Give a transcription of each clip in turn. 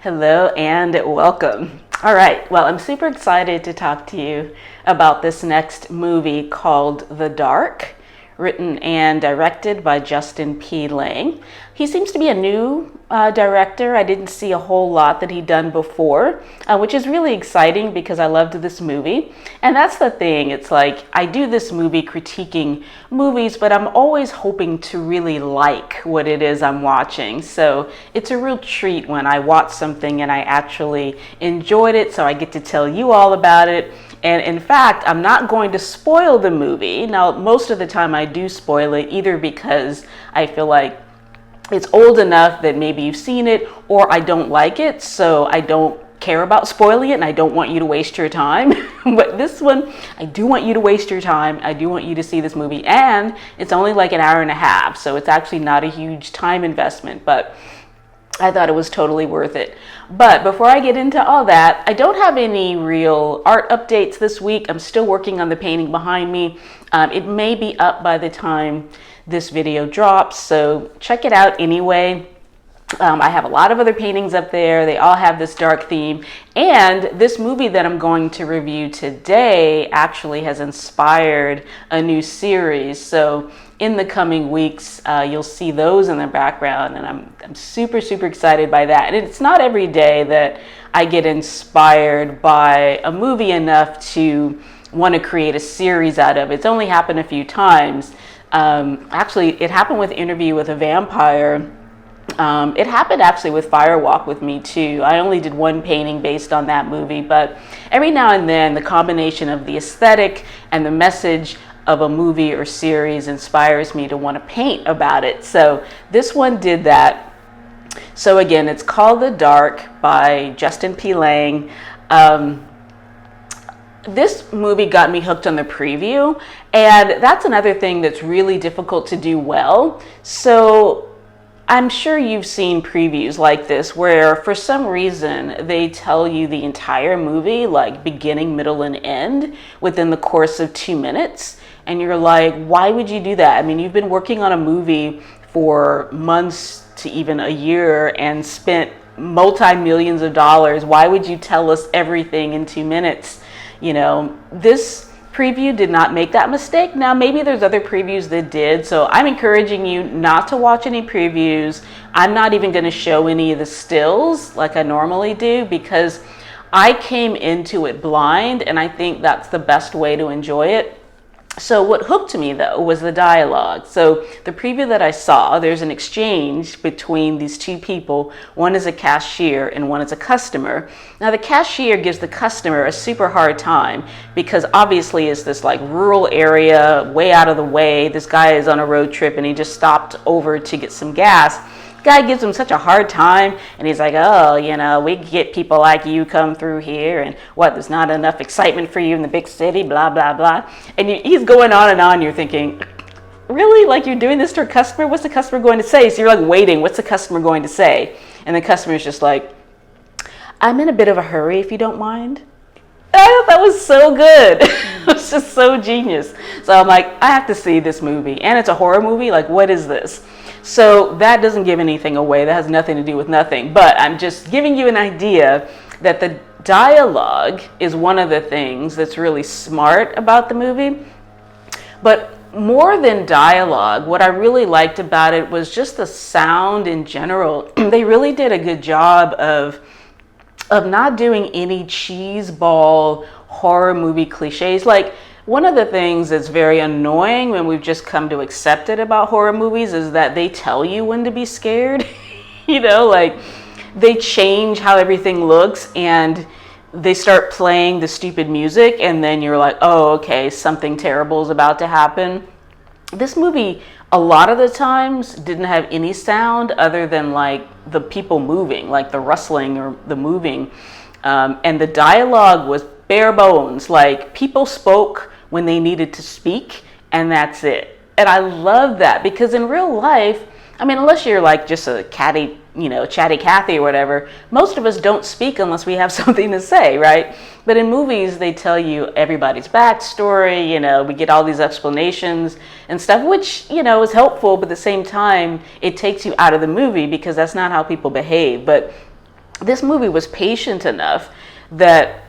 Hello and welcome. All right, well, I'm super excited to talk to you about this next movie called The Dark, written and directed by Justin P. Lang. He seems to be a new director. I didn't see a whole lot that he'd done before, which is really exciting because I loved this movie. And that's the thing. It's like I do this movie critiquing movies, but I'm always hoping to really like what it is I'm watching. So it's a real treat when I watch something and I actually enjoyed it, so I get to tell you all about it. And in fact, I'm not going to spoil the movie. Now, most of the time I do spoil it, either because I feel like it's old enough that maybe you've seen it, or I don't like it, so I don't care about spoiling it and I don't want you to waste your time. But this one, I do want you to waste your time. I do want you to see this movie, and it's only like an hour and a half, so it's actually not a huge time investment, but I thought it was totally worth it. But before I get into all that, I don't have any real art updates this week. I'm still working on the painting behind me. It may be up by the time this video drops, so check it out anyway. I have a lot of other paintings up there. They all have this dark theme. And this movie that I'm going to review today actually has inspired a new series. So in the coming weeks, you'll see those in the background, and I'm super, super excited by that. And it's not every day that I get inspired by a movie enough to want to create a series out of it. It's only happened a few times. Actually, it happened with Interview with a Vampire. It happened actually with Firewalk with me too. I only did one painting based on that movie, but every now and then the combination of the aesthetic and the message of a movie or series inspires me to want to paint about it. So this one did that. So again, it's called The Dark by Justin P. Lang. This movie got me hooked on the preview, and that's another thing that's really difficult to do well. So I'm sure you've seen previews like this where for some reason they tell you the entire movie, like beginning, middle, and end within the course of 2 minutes. And you're like, why would you do that? I mean, you've been working on a movie for months to even a year and spent multi-millions of dollars. Why would you tell us everything in 2 minutes? You know, this preview did not make that mistake. Now, maybe there's other previews that did, so I'm encouraging you not to watch any previews. I'm not even going to show any of the stills like I normally do because I came into it blind, and I think that's the best way to enjoy it. So what hooked me, though, was the dialogue. So the preview that I saw, there's an exchange between these two people. One is a cashier and one is a customer. Now, the cashier gives the customer a super hard time because obviously it's this like rural area, way out of the way. This guy is on a road trip and he just stopped over to get some gas. Guy gives him such a hard time, and he's like, oh, you know, we get people like you come through here, and what, there's not enough excitement for you in the big city, blah, blah, blah. And he's going on and on. You're thinking, really? Like, you're doing this to a customer? What's the customer going to say? So you're like waiting. What's the customer going to say? And the customer's just like, I'm in a bit of a hurry, if you don't mind. And I thought that was so good. It was just so genius. So I'm like, I have to see this movie. And it's a horror movie. Like, what is this? So that doesn't give anything away. That has nothing to do with nothing. But I'm just giving you an idea that the dialogue is one of the things that's really smart about the movie. But more than dialogue, what I really liked about it was just the sound in general. They really did a good job of not doing any cheeseball horror movie cliches. Like, one of the things that's very annoying when we've just come to accept it about horror movies is that they tell you when to be scared. You know, like they change how everything looks and they start playing the stupid music, and then you're like, oh, okay, something terrible is about to happen. This movie, a lot of the times, didn't have any sound other than like the people moving, like the rustling or the moving. And the dialogue was bare bones. Like, people spoke when they needed to speak, and that's it. And I love that because in real life, I mean, unless you're like just a chatty Cathy or whatever, most of us don't speak unless we have something to say, right? But in movies, they tell you everybody's backstory, you know, we get all these explanations and stuff, which, you know, is helpful, but at the same time, it takes you out of the movie because that's not how people behave. But this movie was patient enough that,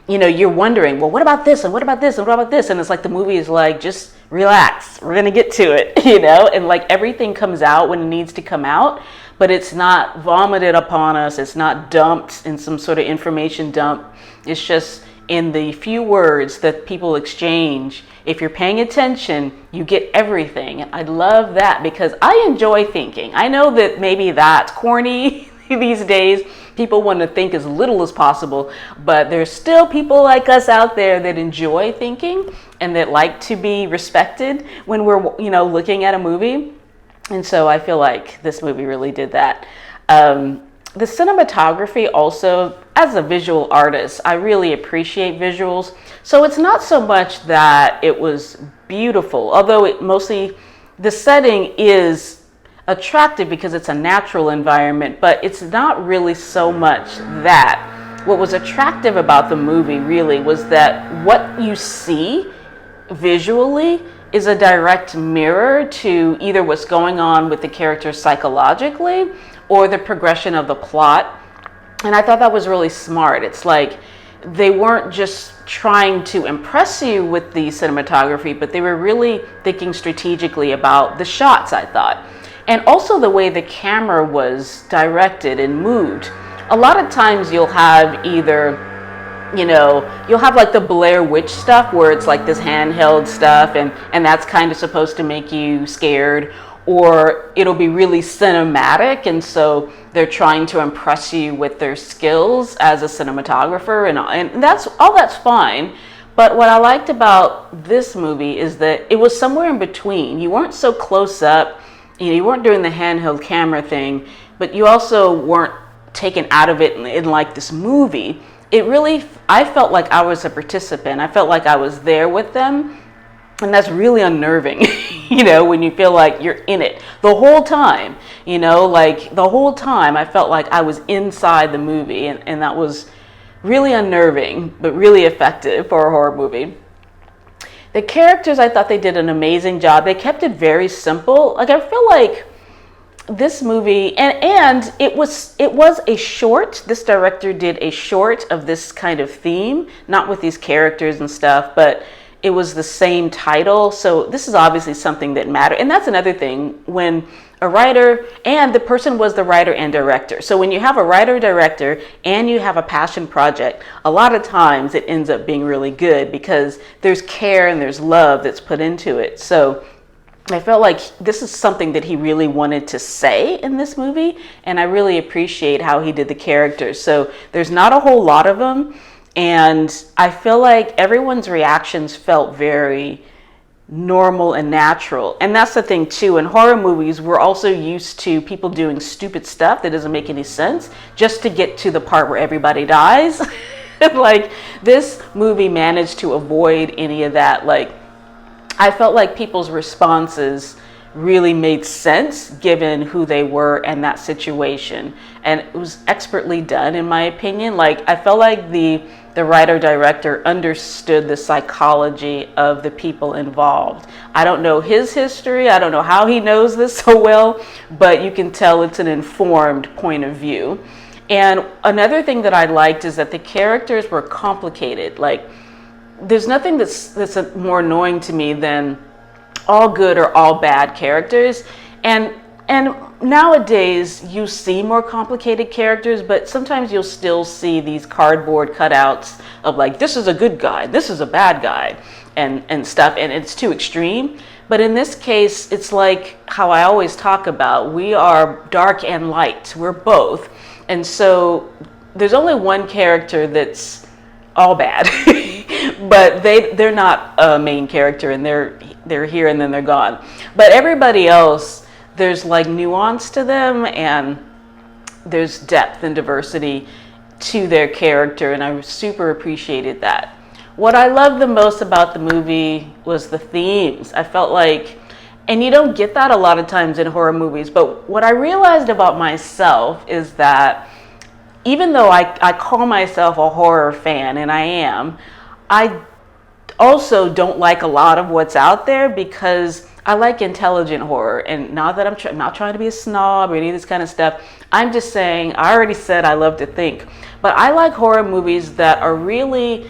you know, you're wondering, well, what about this and what about this and what about this? And it's like the movie is like, just relax, we're gonna get to it, you know, and like everything comes out when it needs to come out, but it's not vomited upon us, it's not dumped in some sort of information dump. It's just in the few words that people exchange. If you're paying attention, you get everything. And I love that because I enjoy thinking. I know that maybe that's corny these days. People want to think as little as possible, but there's still people like us out there that enjoy thinking and that like to be respected when we're, you know, looking at a movie. And so I feel like this movie really did that. The cinematography also, as a visual artist, I really appreciate visuals. So it's not so much that it was beautiful, although it mostly, the setting is attractive because it's a natural environment, but it's not really so much that. What was attractive about the movie really was that what you see visually is a direct mirror to either what's going on with the characters psychologically or the progression of the plot. And I thought that was really smart. It's like they weren't just trying to impress you with the cinematography, but they were really thinking strategically about the shots, I thought. And also the way the camera was directed and moved. A lot of times you'll have either, you know, you'll have like the Blair Witch stuff where it's like this handheld stuff and that's kind of supposed to make you scared, or it'll be really cinematic and so they're trying to impress you with their skills as a cinematographer, and that's fine. But what I liked about this movie is that it was somewhere in between. You weren't so close up, you know, you weren't doing the handheld camera thing, but you also weren't taken out of it in like this movie. It really, I felt like I was a participant. I felt like I was there with them. And that's really unnerving, you know, when you feel like you're in it the whole time, you know, like the whole time I felt like I was inside the movie, and that was really unnerving, but really effective for a horror movie. The characters, I thought they did an amazing job. They kept it very simple. Like I feel like this movie, and it was a short. This director did a short of this kind of theme, not with these characters and stuff, but it was the same title. So this is obviously something that mattered. And that's another thing, when a writer, and the person was the writer and director. So when you have a writer, director, and you have a passion project, a lot of times it ends up being really good because there's care and there's love that's put into it. So I felt like this is something that he really wanted to say in this movie, and I really appreciate how he did the characters. So there's not a whole lot of them, and I feel like everyone's reactions felt very normal and natural. And that's the thing too, in horror movies we're also used to people doing stupid stuff that doesn't make any sense just to get to the part where everybody dies. Like this movie managed to avoid any of that. Like I felt like people's responses really made sense given who they were and that situation, and it was expertly done in my opinion. Like I felt like the writer director understood the psychology of the people involved. I don't know his history, I don't know how he knows this so well, but you can tell it's an informed point of view. And another thing that I liked is that the characters were complicated. Like there's nothing that's more annoying to me than all good or all bad characters. And nowadays you see more complicated characters, but sometimes you'll still see these cardboard cutouts of like, this is a good guy, this is a bad guy, and stuff, and it's too extreme. But in this case, it's like how I always talk about, we are dark and light, we're both. And so there's only one character that's all bad, but they're not a main character, and they're here and then they're gone. But everybody else, there's like nuance to them, and there's depth and diversity to their character, and I super appreciated that. What I loved the most about the movie was the themes. I felt like, and you don't get that a lot of times in horror movies, but what I realized about myself is that even though I call myself a horror fan, and I am, also don't like a lot of what's out there because I like intelligent horror. And not that I'm not trying to be a snob or any of this kind of stuff. I'm just saying, I already said I love to think, but I like horror movies that are really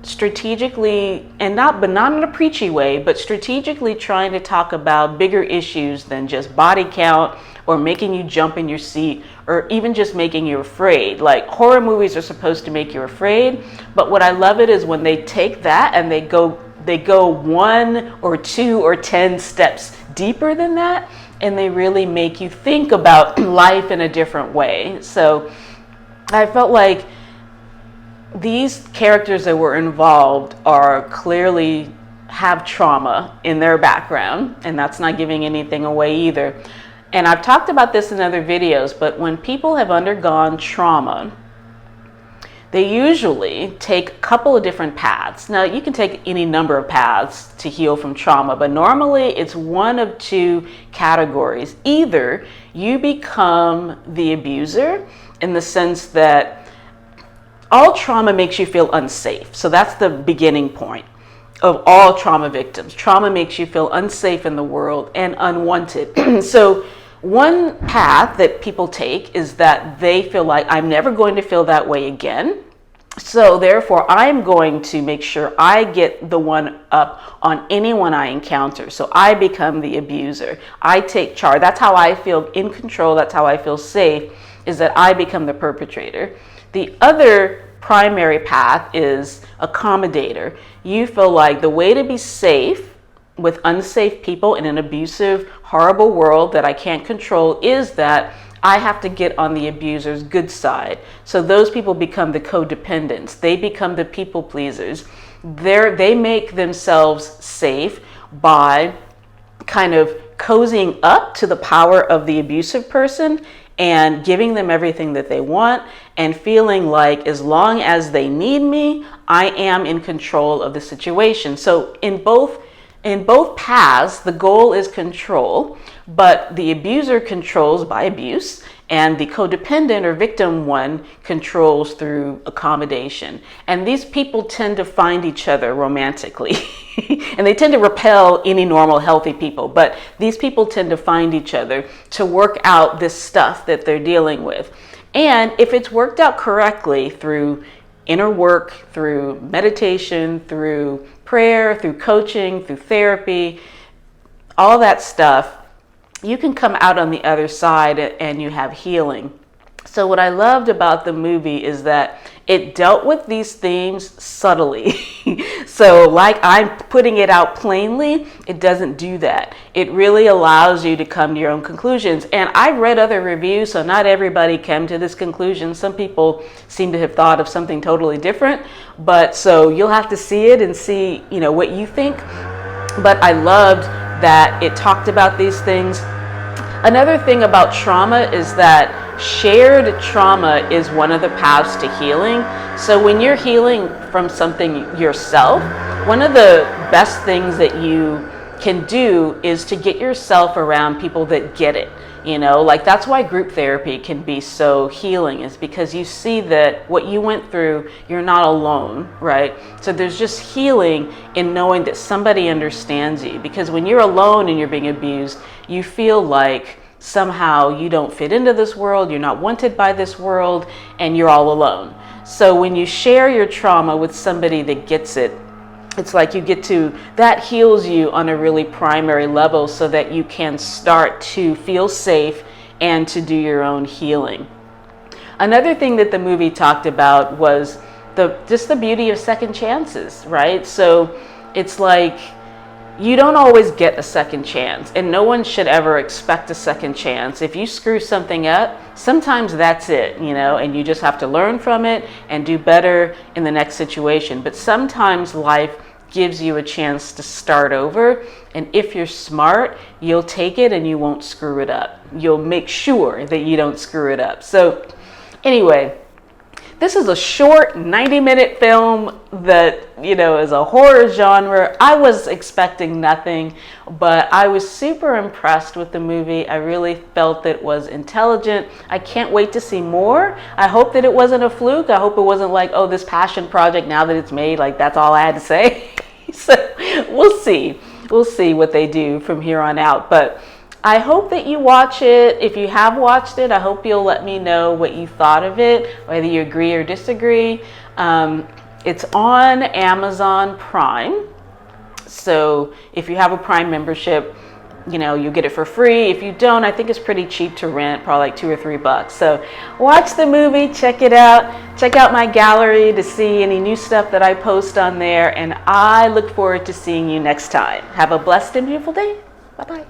strategically, and not in a preachy way, but strategically trying to talk about bigger issues than just body count or making you jump in your seat or even just making you afraid. Like, horror movies are supposed to make you afraid, but what I love it is when they take that and they go 1 or 2 or 10 steps deeper than that, and they really make you think about life in a different way. So I felt like these characters that were involved are clearly have trauma in their background, and that's not giving anything away either. And I've talked about this in other videos, but when people have undergone trauma, they usually take a couple of different paths. Now, you can take any number of paths to heal from trauma, but normally it's one of 2 categories. Either you become the abuser in the sense that all trauma makes you feel unsafe. So that's the beginning point of all trauma victims. Trauma makes you feel unsafe in the world and unwanted. So one path that people take is that they feel like, I'm never going to feel that way again. So therefore, I'm going to make sure I get the one up on anyone I encounter. So I become the abuser. I take charge. That's how I feel in control. That's how I feel safe, is that I become the perpetrator. The other primary path is accommodator. You feel like the way to be safe with unsafe people in an abusive, horrible world that I can't control is that I have to get on the abuser's good side. So those people become the codependents. They become the people pleasers. They make themselves safe by kind of cozying up to the power of the abusive person and giving them everything that they want and feeling like as long as they need me, I am in control of the situation. So in both paths, the goal is control, but the abuser controls by abuse, and the codependent or victim one controls through accommodation. And these people tend to find each other romantically, and they tend to repel any normal, healthy people, but these people tend to find each other to work out this stuff that they're dealing with. And if it's worked out correctly through inner work, through meditation, through prayer, through coaching, through therapy, all that stuff, you can come out on the other side and you have healing. So what I loved about the movie is that it dealt with these themes subtly. So like I'm putting it out plainly, it doesn't do that. It really allows you to come to your own conclusions. And I've read other reviews, so not everybody came to this conclusion. Some people seem to have thought of something totally different. But so you'll have to see it and see, what you think. But I loved that it talked about these things. Another thing about trauma is that shared trauma is one of the paths to healing. So when you're healing from something yourself, one of the best things that you can do is to get yourself around people that get it. Like that's why group therapy can be so healing, is because you see that what you went through, you're not alone, right? So there's just healing in knowing that somebody understands you, because when you're alone and you're being abused, you feel like somehow you don't fit into this world, you're not wanted by this world, and you're all alone. So when you share your trauma with somebody that gets it, it's like that heals you on a really primary level so that you can start to feel safe and to do your own healing. Another thing that the movie talked about was just the beauty of second chances, right? So it's like, you don't always get a second chance, and no one should ever expect a second chance. If you screw something up, sometimes that's it, and you just have to learn from it and do better in the next situation. But sometimes life gives you a chance to start over, and if you're smart, you'll take it and you won't screw it up. You'll make sure that you don't screw it up. So anyway, this is a short 90-minute film that, is a horror genre. I was expecting nothing, but I was super impressed with the movie. I really felt that it was intelligent. I can't wait to see more. I hope that it wasn't a fluke. I hope it wasn't like, oh, this passion project, now that it's made, like that's all I had to say. We'll see. We'll see what they do from here on out. But I hope that you watch it. If you have watched it, I hope you'll let me know what you thought of it, whether you agree or disagree. It's on Amazon Prime. So if you have a Prime membership, you know, you get it for free. If you don't, I think it's pretty cheap to rent, probably like $2 or $3. So watch the movie, check it out. Check out my gallery to see any new stuff that I post on there. And I look forward to seeing you next time. Have a blessed and beautiful day. Bye-bye.